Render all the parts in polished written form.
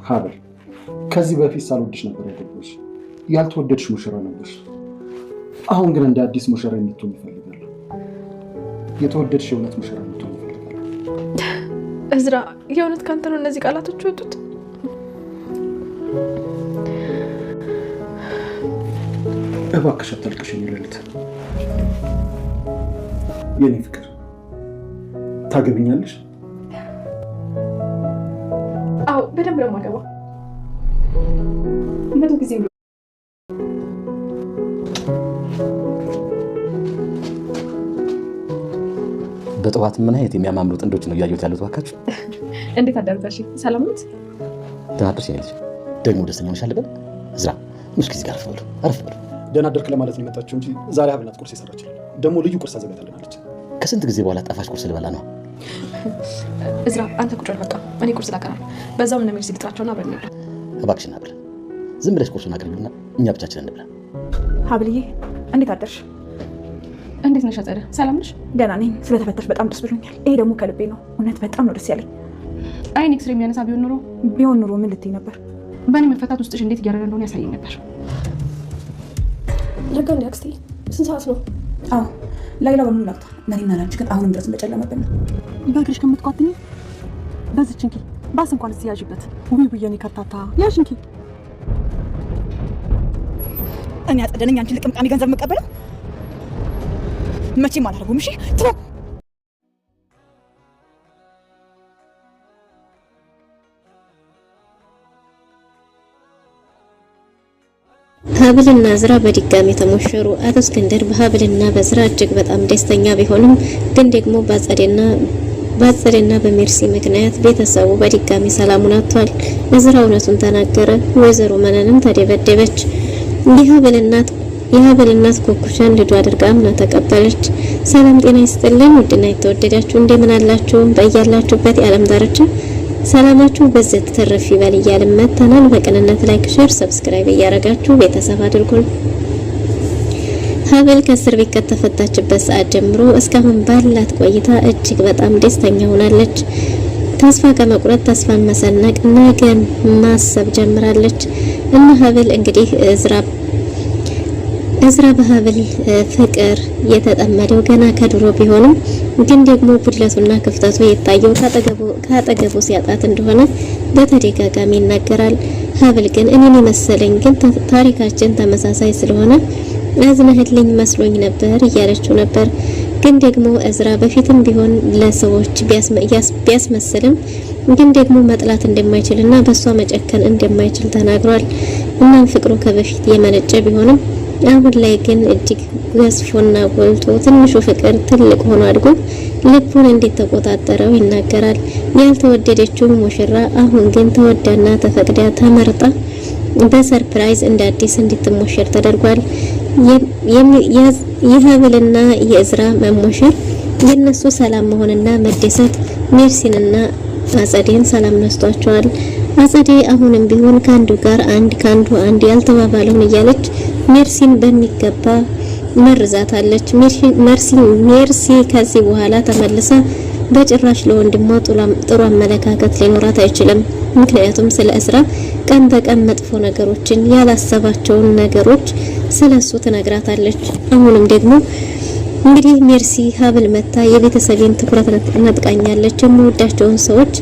ሀብል ከዚህ በፊት ሳልወድሽ ነበር ያገባሽ። ያልተወደድሽ ሙሽራ ነበርሽ። አሁን ግን እንደ አዲስ ሙሽራ እንድትሆን እፈልጋለሁ። የተወደድሽ የእውነት ሙሽራ እንድትሆን እፈልጋለሁ። እዝራ፣ የእውነት ካንተ ነው እነዚህ ቃላቶች ወጡት? እባክሽ አታልቅሽ ሌሊት። የኔ ፍቅር ታገቢኛለሽ? አዎ በደንብ ነው የማገባው። መቶ ጊዜ በጠዋት ምን አይነት የሚያማምሩ ጥንዶች ነው እያየሁት ያሉት? እባካችሁ እንዴት አደረጋሽ? ሰላም ነዎት? ደህና አደርሽ ልጅ። ደግሞ ደስተኛ ሆነሻል በል። እዝራ ሙሽ ጊዜ ጋር አረፍ በሉ። ደህና አደርክ ለማለት ነው የመጣችው እንጂ ዛሬ ሀብል ናት ቁርስ የሰራችልን። ደግሞ ልዩ ቁርስ አዘጋጅታለች። ከስንት ጊዜ በኋላ ጣፋጭ ቁርስ ልበላ ነው። እዝራ አንተ ቁጭ በል በቃ፣ እኔ ቁርስ ላቀራል። በዛው እነ ሜርሲ ልጥራቸውና አብረን እንብላ። እባክሽን ሀብል ዝም ብለሽ ቁርሱን አቅርቢውና እኛ ብቻችንን እንብላ። ሀብልዬ እንዴት አደርሽ? እንዴት ነሽ አጸደ? ሰላም ነሽ? ደህና ነኝ። ስለተፈተሽ በጣም ደስ ብሎኛል። ይሄ ደግሞ ከልቤ ነው። እውነት በጣም ነው ደስ ያለኝ። አይን ኤክስሬ የሚያነሳ ቢሆን ኑሮ ምን ልትይ ነበር? በእኔ መፈታት ውስጥሽ እንዴት እያደረገ እንደሆነ ያሳየኝ ነበር። ለጋ እንዲ አክስቴ ስንት ሰዓት ነው? አዎ ላይላ በሙሉ ላክቷል። ለኔና ላንቺ ግን አሁንም ድረስ እንደጨለመብን ነው። በእግርሽ ከምትቋጥኝ በዚች እንኪ ባስ እንኳን እስያዥበት። ውይ ብዬ እኔ ከርታታ ያዥ እንኪ። እኔ አጸደነኝ አንቺን ልቅምቃሚ ገንዘብ መቀበለው መቼም አላደርጉም። እሺ ትሮ ሀብልና እዝራ በድጋሚ ተሞሸሩ። አቶ እስክንድር በሀብልና በእዝራ እጅግ በጣም ደስተኛ ቢሆንም ግን ደግሞ በአጸዴና በሜርሲ ምክንያት ቤተሰቡ በድጋሚ ሰላሙን አጥቷል። እዝራ እውነቱን ተናገረ። ወይዘሮ መነንም ተደበደበች። የሀብል እናት ኮኩሻን ልጇ አድርጋ አምና ተቀበለች። ሰላም ጤና ይስጥልን ውድና የተወደዳችሁ እንደምን አላችሁ? በእያላችሁበት የዓለም ዳርቻ ሰላማችሁ በዘት ተረፍ ይበል እያልን መተናል። በቅንነት ላይክ፣ ሼር፣ ሰብስክራይብ እያደረጋችሁ ቤተሰብ አድርጉን። ሀብል ከእስር ቤት ከተፈታችበት ሰዓት ጀምሮ እስካሁን ባላት ቆይታ እጅግ በጣም ደስተኛ ሆናለች። ተስፋ ከመቁረጥ ተስፋን መሰነቅ ነገን ማሰብ ጀምራለች። እና ሀብል እንግዲህ እዝራ በሀብል ፍቅር የተጠመደው ገና ከድሮ ቢሆንም ግን ደግሞ ጉድለቱና ክፍተቱ የታየው ካጠገቡ ሲያጣት እንደሆነ በተደጋጋሚ ይናገራል። ሀብል ግን እኔን መሰለኝ ግን ታሪካችን ተመሳሳይ ስለሆነ አዝነህልኝ መስሎኝ ነበር እያለችው ነበር። ግን ደግሞ እዝራ በፊትም ቢሆን ለሰዎች ቢያስመስልም ግን ደግሞ መጥላት እንደማይችልና በሷ መጨከን እንደማይችል ተናግሯል። እናም ፍቅሩ ከበፊት የመነጨ ቢሆንም አሁን ላይ ግን እጅግ ገዝፎና ጎልቶ ትንሹ ፍቅር ትልቅ ሆኖ አድጎ ልቡን እንዴት ተቆጣጠረው ይናገራል። ያልተወደደችው ሙሽራ አሁን ግን ተወዳና ተፈቅዳ ተመርጣ በሰርፕራይዝ እንደ አዲስ እንድትሞሸር ተደርጓል። የሀብልና የእዝራ መሞሸር የነሱ ሰላም መሆንና መደሰት ሜርሲንና አጸዴን ሰላም ነስቷቸዋል። አጸዴ አሁንም ቢሆን ካንዱ ጋር ካንዱ አንድ ያልተባባለውን እያለች ሜርሲን በሚገባ መርዛታለች። ሜርሲ ከዚህ በኋላ ተመልሳ በጭራሽ ለወንድሟ ጥሩ አመለካከት ሊኖራት አይችልም። ምክንያቱም ስለ እዝራ ቀን በቀን መጥፎ ነገሮችን ያላሰባቸውን ነገሮች ስለሱ ትነግራታለች። አሁንም ደግሞ እንግዲህ ሜርሲ ሀብል መታ የቤተሰቤን ትኩረት ነጥቃኛለች፣ የምወዳቸውን ሰዎች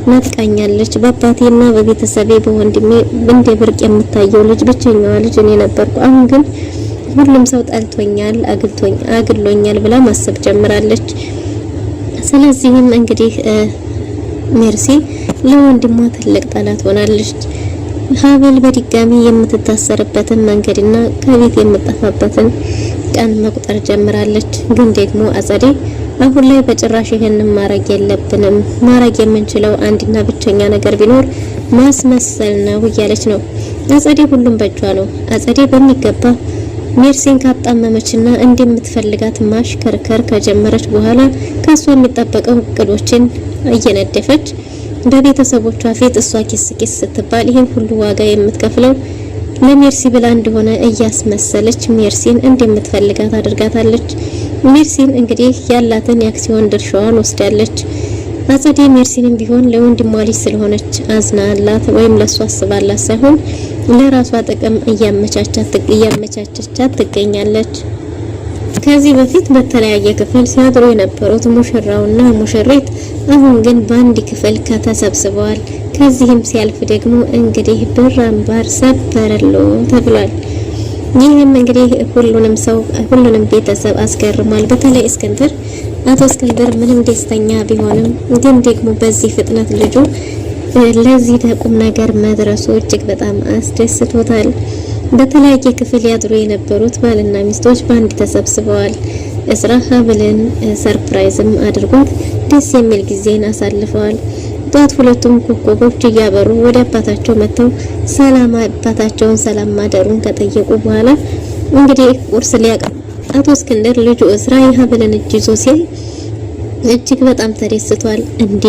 ነጥቃኛለች። በአባቴና በቤተሰቤ በወንድሜ እንደ ብርቅ የምታየው ልጅ ብቸኛዋ ልጅ እኔ ነበርኩ። አሁን ግን ሁሉም ሰው ጠልቶኛል፣ አግሎኛል ብላ ማሰብ ጀምራለች። ስለዚህም እንግዲህ ሜርሲ ለወንድሟ ትልቅ ጠላት ሆናለች። ሀብል በድጋሚ የምትታሰርበትን መንገድና ከቤት የምትጠፋበትን ቀን መቁጠር ጀምራለች። ግን ደግሞ አጸዴ አሁን ላይ በጭራሽ ይሄንን ማድረግ የለብንም፣ ማድረግ የምንችለው አንድና ብቸኛ ነገር ቢኖር ማስመሰል ነው እያለች ነው። አጸዴ ሁሉም በእጇ ነው። አጸዴ በሚገባ ሜርሲን ካጣመመችና እንደምትፈልጋት ማሽከርከር ከጀመረች በኋላ ከሷ የሚጠበቀው እቅዶችን እየነደፈች በቤተሰቦቿ ፊት እሷ ኪስ ስትባል ይሄን ሁሉ ዋጋ የምትከፍለው ለሜርሲ ብላ እንደሆነ እያስመሰለች ሜርሲን እንደምትፈልጋት አድርጋታለች። ሜርሲን እንግዲህ ያላትን የአክሲዮን ድርሻዋን ወስዳለች። አጸዴ ሜርሲንም ቢሆን ለወንድሟ ልጅ ስለሆነች አዝናላት ወይም ለሷ አስባላት ሳይሆን ለራሷ ጥቅም እያመቻቸቻት ትገኛለች። ከዚህ በፊት በተለያየ ክፍል ሲያድሩ የነበሩት ሙሽራውና ሙሽሪት አሁን ግን በአንድ ክፍል ከተሰብስበዋል። ከዚህም ሲያልፍ ደግሞ እንግዲህ ብር አምባር ሰበረሎ ተብሏል። ይህም እንግዲህ ሁሉንም ቤተሰብ አስገርሟል። በተለይ እስክንድር አቶ እስክንድር ምንም ደስተኛ ቢሆንም ግን ደግሞ በዚህ ፍጥነት ልጁ ለዚህ ቁም ነገር መድረሱ እጅግ በጣም አስደስቶታል። በተለያየ ክፍል ያድሩ የነበሩት ባልና ሚስቶች በአንድ ተሰብስበዋል። እስራ ሀብልን ሰርፕራይዝም አድርጓት ደስ የሚል ጊዜን አሳልፈዋል። ጧት ሁለቱም ኮከቦች እያበሩ ወደ አባታቸው መጥተው አባታቸውን ሰላም ማደሩን ከጠየቁ በኋላ እንግዲህ ቁርስ ሊያቀርብ አቶ እስክንድር ልጁ እስራ የሀብልን እጅ ይዞ ሲል እጅግ በጣም ተደስቷል። እንዴ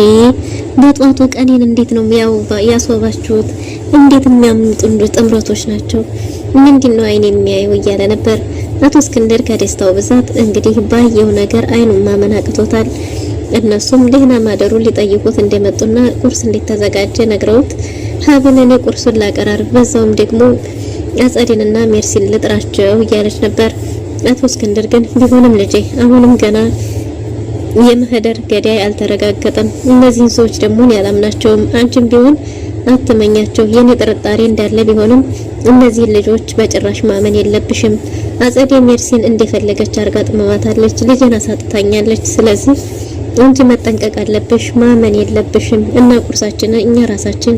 በጧቱ ቀኔን እንዴት ነው ያስዋባችሁት? እንዴት የሚያምኑ ጥምረቶች ናቸው! ምንድነው አይን የሚያየው እያለ ነበር። አቶ እስክንድር ከደስታው ብዛት እንግዲህ ባየው ነገር አይኑን ማመን አቅቶታል። እነሱም ደህና ማደሩን ሊጠይቁት እንደመጡና ቁርስ እንደተዘጋጀ ነግረውት ሀብልን እኔ ቁርሱን ላቀራርብ በዛውም ደግሞ አጸዴንና ሜርሲን ልጥራቸው እያለች ነበር። አቶ እስክንድር ግን ቢሆንም ልጄ አሁንም ገና የማህደር ገዳይ አልተረጋገጠም። እነዚህን ሰዎች ደግሞ ያላምናቸውም። አንቺም ቢሆን አትመኛቸው። የኔ ጥርጣሬ እንዳለ ቢሆንም እነዚህን ልጆች በጭራሽ ማመን የለብሽም። አጸዴ ሜርሲን እንደፈለገች አርጋ ጥመማታለች፣ ልጅን አሳጥታኛለች። ስለዚህ አንቺ መጠንቀቅ አለብሽ፣ ማመን የለብሽም እና ቁርሳችንን እኛ ራሳችን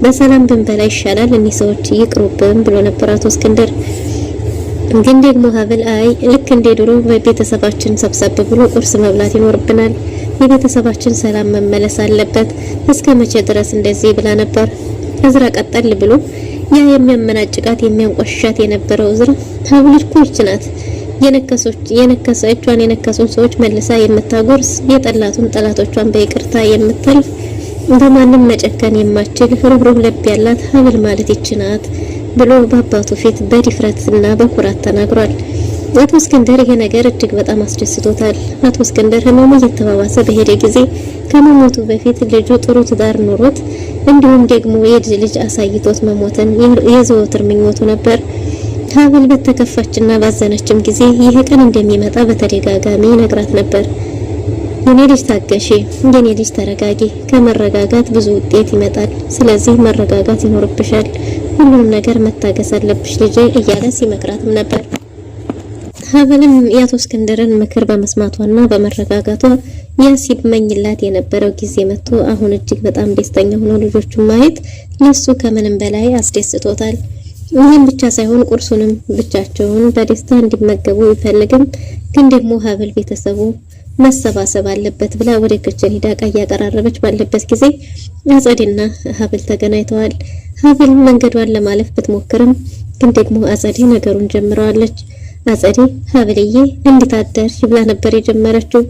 በሰላም ብንበላ ይሻላል፣ እኒህ ሰዎች ይቅሩብን ብሎ ነበር አቶ እስክንድር። ግን ደግሞ ሀብል አይ ልክ እንደ ድሮ በቤተሰባችን ሰብሰብ ብሎ ቁርስ መብላት ይኖርብናል፣ የቤተሰባችን ሰላም መመለስ አለበት፣ እስከ መቼ ድረስ እንደዚህ ብላ ነበር። እዝራ ቀጠል ብሎ ያ የሚያመናጭቃት የሚያንቆሽሻት የነበረው እዝራ ሀብል እኮ ይህች ናት የነከሱን ሰዎች መልሳ የምታጎርስ የጠላቱን ጠላቶቿን በይቅርታ የምታልፍ በማንም መጨከን የማትችል ሩህሩህ ልብ ያላት ሀብል ማለት ይህች ናት ብሎ በአባቱ ፊት በድፍረትና በኩራት ተናግሯል። አቶ እስክንድር ይሄ ነገር እጅግ በጣም አስደስቶታል። አቶ እስክንድር ህመሙ እየተባባሰ በሄደ ጊዜ ከመሞቱ በፊት ልጁ ጥሩ ትዳር ኖሮት እንዲሁም ደግሞ የልጅ አሳይቶት መሞትን የዘወትር ምኞቱ ነበር። ሀብል በተከፋችና ባዘነችም ጊዜ ይሄ ቀን እንደሚመጣ በተደጋጋሚ ነግራት ነበር። የኔ ልጅ ታገሺ፣ የኔ ልጅ ተረጋጊ፣ ከመረጋጋት ብዙ ውጤት ይመጣል። ስለዚህ መረጋጋት ይኖርብሻል፣ ሁሉንም ነገር መታገስ አለብሽ ልጄ እያለ ሲመክራትም ነበር። ሀብልም የአቶ እስክንድርን ምክር በመስማቷና በመረጋጋቷ ያ ሲመኝላት የነበረው ጊዜ መጥቶ አሁን እጅግ በጣም ደስተኛ ሆኖ ልጆቹን ማየት ለሱ ከምንም በላይ አስደስቶታል። ይህም ብቻ ሳይሆን ቁርሱንም ብቻቸውን በደስታ እንዲመገቡ ይፈልግም። ግን ደግሞ ሀብል ቤተሰቡ መሰባሰብ አለበት ብላ ወደ ክችን ሄዳ ዕቃ እያቀራረበች ባለበት ጊዜ አጸዴና ሀብል ተገናኝተዋል። ሀብል መንገዷን ለማለፍ ብትሞክርም ግን ደግሞ አጸዴ ነገሩን ጀምረዋለች። አጸዴ ሀብልዬ እንዴት አደርሽ ብላ ነበር የጀመረችው።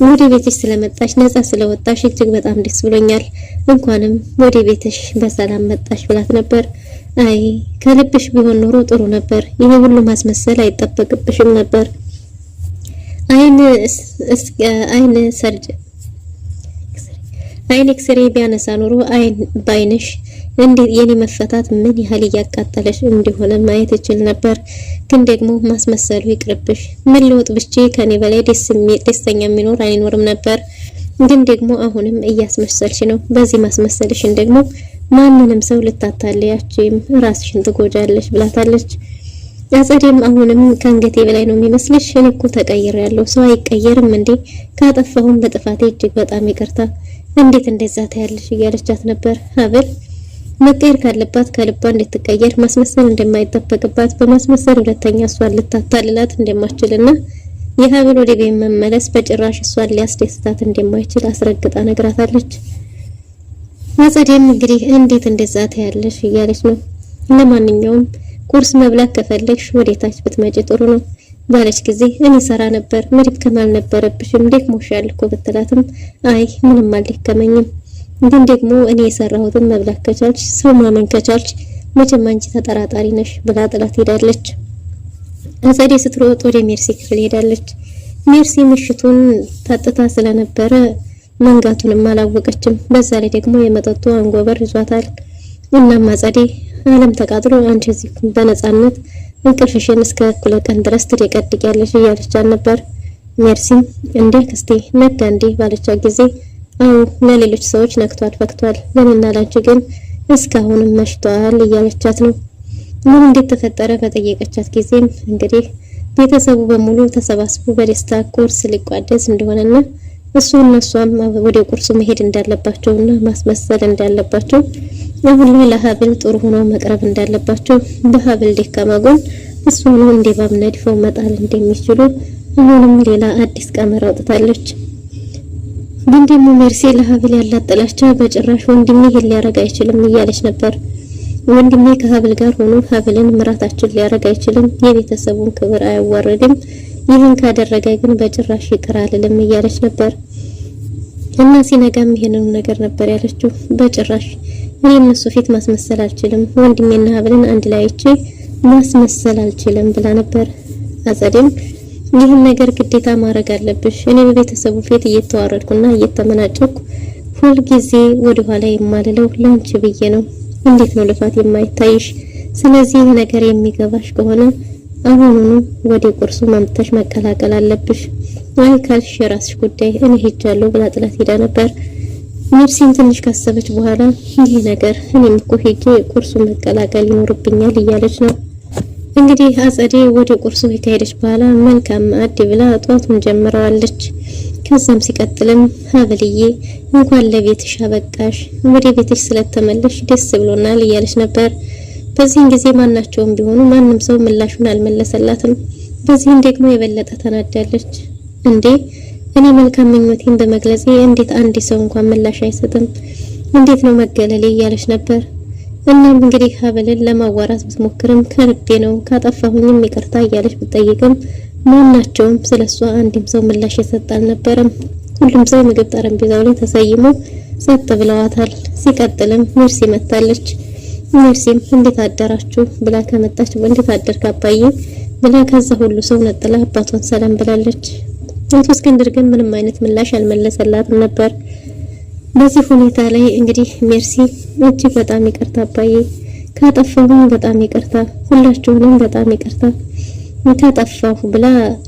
ወደ ቤትሽ ስለመጣሽ ነፃ ስለወጣሽ እጅግ በጣም ደስ ብሎኛል፣ እንኳንም ወደ ቤትሽ በሰላም መጣሽ ብላት ነበር። አይ ከልብሽ ቢሆን ኖሮ ጥሩ ነበር፣ ይሄ ሁሉ ማስመሰል አይጠበቅብሽም ነበር። አይን ኤክስሬ ቢያነሳ ኖሮ አይን ባይንሽ እንዴት የኔ መፈታት ምን ያህል እያቃጠለሽ እንደሆነ ማየት እችል ነበር። ግን ደግሞ ማስመሰሉ ይቅርብሽ። መለወጥ ብቻ ከኔ በላይ ደስተኛ የሚኖር አይኖርም ነበር። ግን ደግሞ አሁንም እያስመሰልሽ ነው። በዚህ ማስመሰልሽን ደግሞ ማንንም ሰው ልታታለያችም ራስሽን ትጎጃለሽ ብላታለች። አጸዴም አሁንም ከአንገቴ በላይ ነው የሚመስልሽ? እኔ እኮ ተቀይሬያለሁ። ሰው አይቀየርም እንዴ? ካጠፋሁም በጥፋቴ እጅግ በጣም ይቅርታ። እንዴት እንደዛ ታያለሽ እያለቻት ነበር። ሀብል መቀየር ካለባት ከልቧ እንድትቀየር ማስመሰል እንደማይጠበቅባት በማስመሰል ሁለተኛ እሷን ልታታልላት እንደማትችልና የሀብል ወደ ቤት መመለስ በጭራሽ እሷን ሊያስደስታት እንደማይችል አስረግጣ ነግራታለች። አጸዴም እንግዲህ እንዴት እንደዛ ታያለሽ እያለች ነው። ለማንኛውም ቁርስ መብላት ከፈለግሽ ወዴታች ብትመጪ ጥሩ ነው ባለች ጊዜ እኔ ሰራ ነበር መድከም አልነበረብሽም ደክሞሻል እኮ ብትላትም አይ ምንም አልደከመኝም፣ ግን ደግሞ እኔ የሰራሁትን መብላት ከቻልሽ ሰው ማመን ከቻልሽ መቼም አንቺ ተጠራጣሪ ነሽ ብላ ጥላት ሄዳለች። አጸዴ ስትሮጥ ወደ ሜርሲ ክፍል ሄዳለች። ሜርሲ ምሽቱን ታጥታ ስለነበረ መንጋቱንም አላወቀችም። በዛ ላይ ደግሞ የመጠጡ አንጎበር ይዟታል። እናም አጸዴ ዓለም ተቃጥሎ አንቺ እዚህ በነፃነት እንቅልፍሽን እስከ እኩለ ቀን ድረስ ትደቀድቂያለሽ እያለቻት ነበር። ሜርሲም እንዴ ክስቴ ነጋ እንዴ ባለቻት ጊዜ አው ለሌሎች ሰዎች ነክቷል ፈክቷል፣ ለኔና ላንቺ ግን እስካሁንም መሽቷል እያለቻት ነው። ምን እንዴት ተፈጠረ በጠየቀቻት ጊዜም እንግዲህ ቤተሰቡ በሙሉ ተሰባስቦ በደስታ ቁርስ ሊቋደስ እንደሆነና እሷም ወደ ቁርሱ መሄድ እንዳለባቸውና ማስመሰል እንዳለባቸው አሁን ላይ ለሀብል ጥሩ ሆኖ መቅረብ እንዳለባቸው በሀብል ደካማ ጎን እሱን እንደባብ ነድፈው መጣል እንደሚችሉ አሁንም ሌላ አዲስ ቀመር አውጥታለች። ግን ደግሞ ሜርሲ ለሀብል ያላት ጥላቻ በጭራሽ ወንድሜ ይሄን ሊያረጋ አይችልም እያለች ነበር። ወንድሜ ከሀብል ጋር ሆኖ ሀብልን ምራታችን ሊያረጋ አይችልም፣ የቤተሰቡን ክብር አያዋርድም፣ ይህን ካደረገ ግን በጭራሽ ይቅር አልልም እያለች ነበር። እና ሲነጋም ይሄንን ነገር ነበር ያለችው። በጭራሽ እኔ እነሱ ፊት ማስመሰል አልችልም፣ ወንድሜና ሀብልን አንድ ላይ አይቼ ማስመሰል አልችልም ብላ ነበር። አጸዴም ይህን ነገር ግዴታ ማድረግ አለብሽ፣ እኔ በቤተሰቡ ፊት እየተዋረድኩና እየተመናጨኩ ሁል ጊዜ ወደ ኋላ የማልለው ላንቺ ብዬ ነው። እንዴት ነው ልፋት የማይታይሽ? ስለዚህ ይህ ነገር የሚገባሽ ከሆነ አሁኑኑ ወደ ቁርሱ መምተሽ መቀላቀል አለብሽ። አይ ካልሽ የራስሽ ጉዳይ፣ እኔ ሄጃለሁ ብላ ጥላት ሄዳ ነበር። ሜርሲን ትንሽ ካሰበች በኋላ ይህ ነገር እኔም እኮ ሄጄ ቁርሱ መቀላቀል ይኖርብኛል እያለች ነው። እንግዲህ አጸዴ ወደ ቁርሱ ከሄደች በኋላ መልካም ማዕድ ብላ ጧቱን ጀምረዋለች። ከዛም ሲቀጥልም ሀብልዬ እንኳን ለቤትሽ አበቃሽ፣ ወደ ቤትሽ ስለተመለሽ ደስ ብሎናል እያለች ነበር። በዚህን ጊዜ ማናቸውም ቢሆኑ ማንም ሰው ምላሹን አልመለሰላትም። በዚህም ደግሞ የበለጠ ተናዳለች። እንዴ እኔ መልካም ምኞቴን በመግለጼ እንዴት አንድ ሰው እንኳን ምላሽ አይሰጥም? እንዴት ነው መገለሌ እያለች ነበር። እናም እንግዲህ ሀብልን ለማዋራት ብትሞክርም ከልቤ ነው ካጠፋሁኝም ይቅርታ እያለች ብትጠይቅም ማናቸውም ስለሷ አንድም ሰው ምላሽ የሰጠ አልነበረም። ሁሉም ሰው ምግብ ጠረጴዛው ላይ ተሰይሞ ጸጥ ብለዋታል። ሲቀጥልም ሜርሲ መጣለች። ሜርሲም እንዴት አደራችሁ ብላ ከመጣች እንዴት አደርክ አባዬ ብላ ከዛ ሁሉ ሰው ነጥላ አባቷን ሰላም ብላለች። አቶ እስክንድር ግን ምንም አይነት ምላሽ አልመለሰላትም ነበር። በዚህ ሁኔታ ላይ እንግዲህ ሜርሲ እጅግ በጣም ይቅርታ አባዬ፣ ካጠፋሁም በጣም ይቅርታ፣ ሁላችሁንም በጣም ይቅርታ ካጠፋሁ ብላ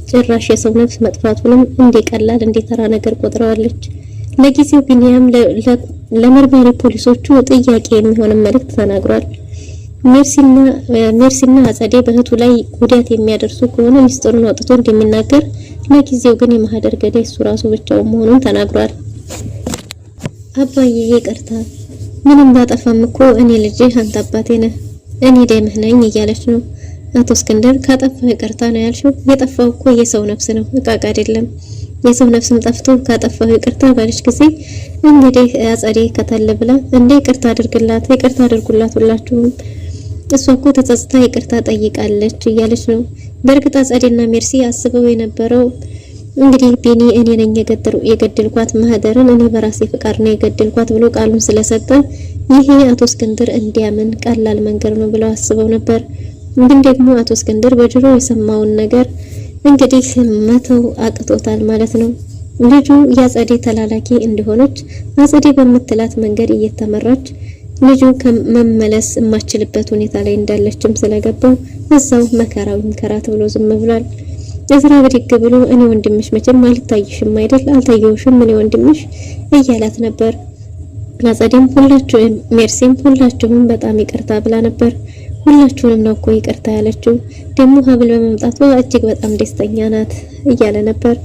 ጭራሽ የሰው ነፍስ መጥፋቱንም እንደቀላል እንደተራ ነገር ቆጥረዋለች። ለጊዜው ቢኒያም ለመርማሪ ፖሊሶቹ ጥያቄ የሚሆን መልእክት ተናግሯል። ሜርሲና አጸዴ በእህቱ ላይ ጉዳት የሚያደርሱ ከሆነ ሚስጥሩን አውጥቶ እንደሚናገር፣ ለጊዜው ግን የማህደር ገዳይ እሱ ራሱ ብቻውን መሆኑን ተናግሯል። አባዬ ይቅርታ፣ ምንም ባጠፋም እኮ እኔ ልጅ አንተ አባቴ ነህ፣ እኔ ደምህ ነኝ እያለች ነው። አቶ እስክንድር ካጠፋው ይቅርታ ነው ያልሽው? የጠፋው እኮ የሰው ነፍስ ነው፣ እቃቃ አይደለም። የሰው ነፍስም ጠፍቶ ካጠፋው ይቅርታ ባለች ጊዜ እንግዲህ አጸዴ ከተለ ብላ እንዴ ይቅርታ አድርግላት፣ ይቅርታ አድርጉላት ሁላችሁም፣ እሷ እኮ ተጸጽታ ይቅርታ ጠይቃለች እያለች ነው። በእርግጥ አጸዴና ሜርሲ አስበው የነበረው እንግዲህ ቢኒ እኔ ነኝ የገደልኳት ማህደርን እኔ በራሴ ፍቃድ ነው የገደልኳት ብሎ ቃሉን ስለሰጠ ይሄ አቶ እስክንድር እንዲያምን ቀላል መንገድ ነው ብለው አስበው ነበር። ግን ደግሞ አቶ እስክንድር በጆሮ የሰማውን ነገር እንግዲህ መተው አቅቶታል ማለት ነው። ልጁ ያጸዴ ተላላኪ እንደሆነች አጸዴ በምትላት መንገድ እየተመራች ልጁ ከመመለስ የማችልበት ሁኔታ ላይ እንዳለችም ስለገባው እዛው መከራው ይንከራት ብሎ ዝም ብሏል። እዝራ ብድግ ብሎ እኔ ወንድምሽ መቼም አልታይሽም አይደል? አልታየውሽም እኔ ወንድምሽ እያላት ነበር። አጸዴም ሁላችሁም ሜርሲም ሁላችሁም በጣም ይቅርታ ብላ ነበር። ሁላችሁንም ነው እኮ ይቅርታ ያለችው፣ ደግሞ ሀብል በመምጣቷ እጅግ በጣም ደስተኛ ናት እያለ ነበር።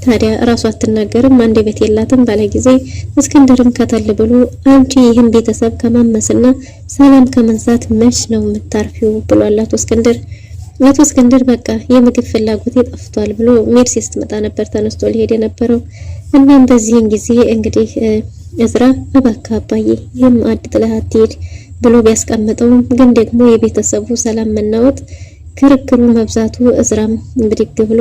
ታዲያ እራሷ አትናገርም አንደበት የላትም ባለ ጊዜ እስክንድርም ከተል ብሎ አንቺ ይህን ቤተሰብ ከማመስና ሰላም ከመንሳት መች ነው የምታርፊው ብሏል አቶ እስክንድር። አቶ እስክንድር በቃ የምግብ ፍላጎት ጠፍቷል ብሎ ሜርሲ ስትመጣ ነበር ተነስቶ ሊሄድ የነበረው። እናም በዚህን ጊዜ እንግዲህ እዝራ እባክህ አባዬ ይህም ማዕድ ጥለህ አትሄድ ብሎ ቢያስቀምጠውም ግን ደግሞ የቤተሰቡ ሰላም መናወጥ ክርክሩ መብዛቱ እዝራም ብድግ ብሎ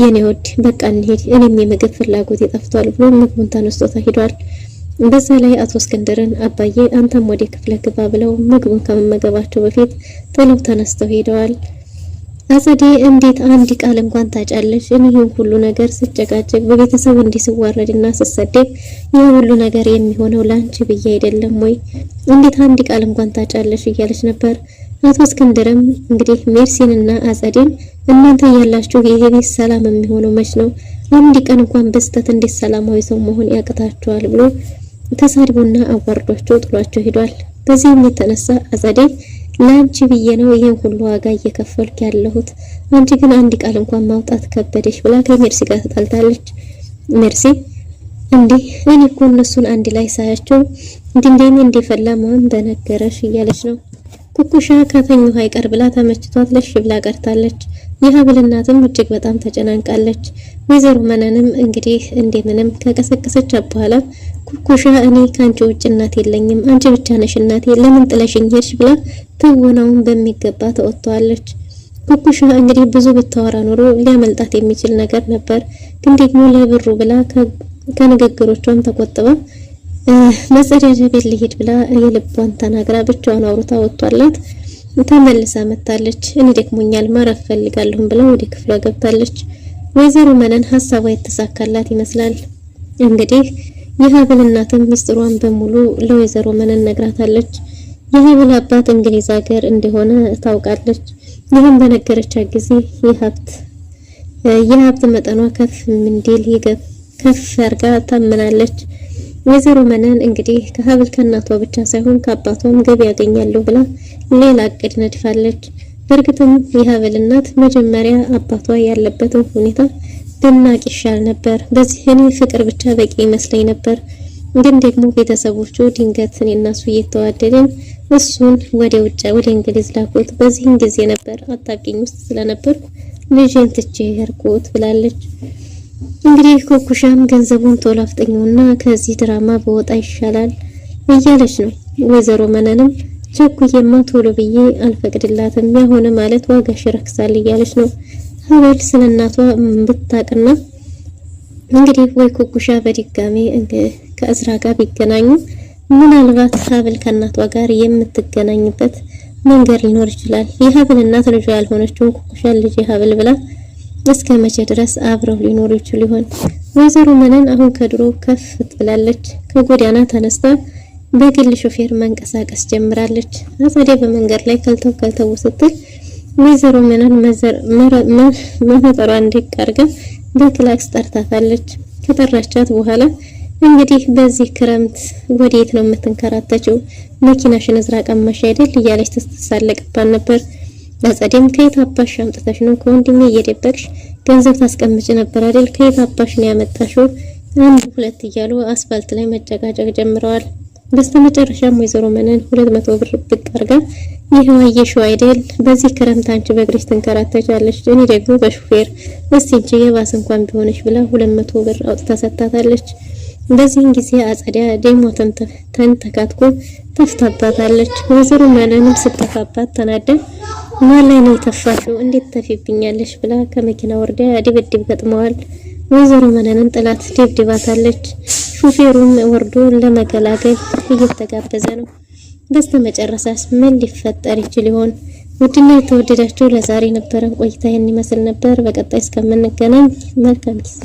የኔ ወድ በቃ እንሄድ እኔም የምግብ ፍላጎት ጠፍቷል ብሎ ምግቡን ተነስቶ ተሄዷል። በዛ ላይ አቶ እስክንድርን አባዬ አንተም ወደ ክፍለ ግባ ብለው ምግቡን ከመመገባቸው በፊት ጥለው ተነስተው ሄደዋል። አጸዴ እንዴት አንድ ቃል እንኳን ታጫለሽ? እኔ ይሄን ሁሉ ነገር ስጨቃጨቅ በቤተሰብ እንዲስዋረድና ስሰደብ ይሄ ሁሉ ነገር የሚሆነው ላንቺ ብዬ አይደለም ወይ? እንዴት አንድ ቃል እንኳን ታጫለሽ እያለች ነበር። አቶ እስክንድርም እንግዲህ ሜርሲንና አጸዴን እናንተ ያላችሁ ይሄ ቤት ሰላም የሚሆነው መች ነው? አንድ ቀን እንኳን በስተት እንዴት ሰላማዊ ሰው መሆን ያቅታችኋል ብሎ ተሳድቦና አዋርዷቸው ጥሏቸው ሄዷል። በዚህም የተነሳ አጸዴ ላንቺ ብዬ ነው ይሄን ሁሉ ዋጋ እየከፈልኩ ያለሁት፣ አንቺ ግን አንድ ቃል እንኳን ማውጣት ከበደሽ ብላ ከሜርሲ ጋር ተጣልታለች። ሜርሲ እንዴ እኔ እኮ እነሱን አንድ ላይ ሳያቸው ድንዴኔ እንዲፈላ ማን በነገረሽ እያለች ነው። ኩኩሻ ከተኙ አይቀር ብላ ተመችቷት ለሽ ብላ ቀርታለች። የሀብል እናትም እጅግ በጣም ተጨናንቃለች። ወይዘሮ መነንም እንግዲህ እንደምንም ከቀሰቀሰች በኋላ ኩኩሻ እኔ ካንቺ ውጭ እናት የለኝም፣ አንቺ ብቻ ነሽ እናቴ፣ ለምን ጥለሽኝ ሄድሽ ብላ ትወናውን በሚገባ ተወጥቷለች። ኩኩሻ እንግዲህ ብዙ ብታወራ ኖሮ ሊያመልጣት የሚችል ነገር ነበር፣ ግን ደግሞ ለብሩ ብላ ከንግግሮቿም ተቆጥባ መጸዳጃ ቤት ልሄድ ብላ የልቧን ተናግራ ብቻዋን አውርታ ወጥቷላት ተመልሳ መጣለች። እኔ ደክሞኛል ማረፍ ፈልጋለሁ ብላ ወደ ክፍሏ ገብታለች። ወይዘሮ መነን ሐሳቧ የተሳካላት ይመስላል። እንግዲህ የሀብል እናትም ሚስጥሯን በሙሉ ለወይዘሮ መነን ነግራታለች። የሀብል አባት እንግሊዝ ሀገር እንደሆነ ታውቃለች። ይህን በነገረቻት ጊዜ የሀብት መጠኗ ከፍ እንዲል ከፍ አርጋ ታምናለች። ወይዘሮ መነን እንግዲህ ከሀብል ከእናቷ ብቻ ሳይሆን ከአባቷም ገቢ ያገኛለሁ ብላ ሌላ እቅድ ነድፋለች። በእርግጥም የሀብል እናት መጀመሪያ አባቷ ያለበትን ሁኔታ ብናቅ ይሻል ነበር። በዚህ እኔ ፍቅር ብቻ በቂ ይመስለኝ ነበር፣ ግን ደግሞ ቤተሰቦቹ ድንገት እኔና እሱ እየተዋደድን እሱን ወደ ውጭ ወደ እንግሊዝ ላኩት። በዚህን ጊዜ ነበር አጣብቂኝ ውስጥ ስለነበርኩ ልጄን ትቼ ሄድኩት ብላለች። እንግዲህ ኩኩሻም ገንዘቡን ቶሎ አፍጥኙና ከዚህ ድራማ በወጣ ይሻላል እያለች ነው። ወይዘሮ መነንም ቸኩዬማ ቶሎ ብዬ አልፈቅድላትም፣ ያሆነ ማለት ዋጋሽ ይረክሳል እያለች ነው። ሀብል ስለናቷ ብታቅና እንግዲህ ወይ ኩኩሻ በድጋሚ ከእዝራ ጋር ቢገናኙ ምናልባት ሀብል ከናቷ ጋር የምትገናኝበት መንገድ ሊኖር ይችላል። የሀብል እናት ልጇ ያልሆነችውን ኩኩሻ ልጅ ሀብል ብላ እስከ መቼ ድረስ አብረው ሊኖሩ ይችላል ይሆን? ወይዘሮ መነን አሁን ከድሮ ከፍ ትብላለች። ከጎዳና ተነስታ በግል ሾፌር መንቀሳቀስ ጀምራለች። አጸዴ በመንገድ ላይ ከልተው ስትል ወይዘሮ መነን መፈጠሯ እንዲቀርገ በክላክስ ጠርታታለች። ከጠራቻት በኋላ እንግዲህ በዚህ ክረምት ወዴት ነው የምትንከራተችው? መኪናሽን እዝራ ቀማሽ አይደል እያለች ተሳለቅባት ነበር። አጸዴም ከየት አባሽ አምጥተሽ ነው ከወንድሜ እየደበቅሽ ገንዘብ ታስቀምጪ ነበር አይደል? ከየት አባሽ ነው ያመጣሽው? አንድ ሁለት እያሉ አስፋልት ላይ መጨቃጨቅ ጀምረዋል። በስተመጨረሻም ወይዘሮ መነን 200 ብር ብቅ አርጋ ይሄው አየሽው አይደል? በዚህ ክረምት አንቺ በእግርሽ ተንከራተቻለሽ፣ እኔ ደግሞ በሹፌር እስቲ እንጂ የባስ እንኳን ቢሆንሽ ብላ 200 ብር አውጥታ ሰጣታለች። በዚህን ጊዜ አጸዳ ደሞ ተንተካትኮ ተፍታባታለች። ወይዘሮ መነንም ስትተፋባት ተናደ ማን ላይ ነው ተፋሽው እንዴት ተፊብኛለሽ ብላ ከመኪና ወርዳ ድብድብ ገጥመዋል። ወይዘሮ መነንን ጥላት ድብድባታለች። ሹፌሩም ወርዶ ለመገላገል እየተጋበዘ ነው። በስተመጨረሻስ ምን ሊፈጠር ይችል ይሆን? ውድና የተወደዳችሁ ለዛሬ ነበረን ቆይታ ይህን ይመስል ነበር። በቀጣይ እስከምንገናኝ መልካም ጊዜ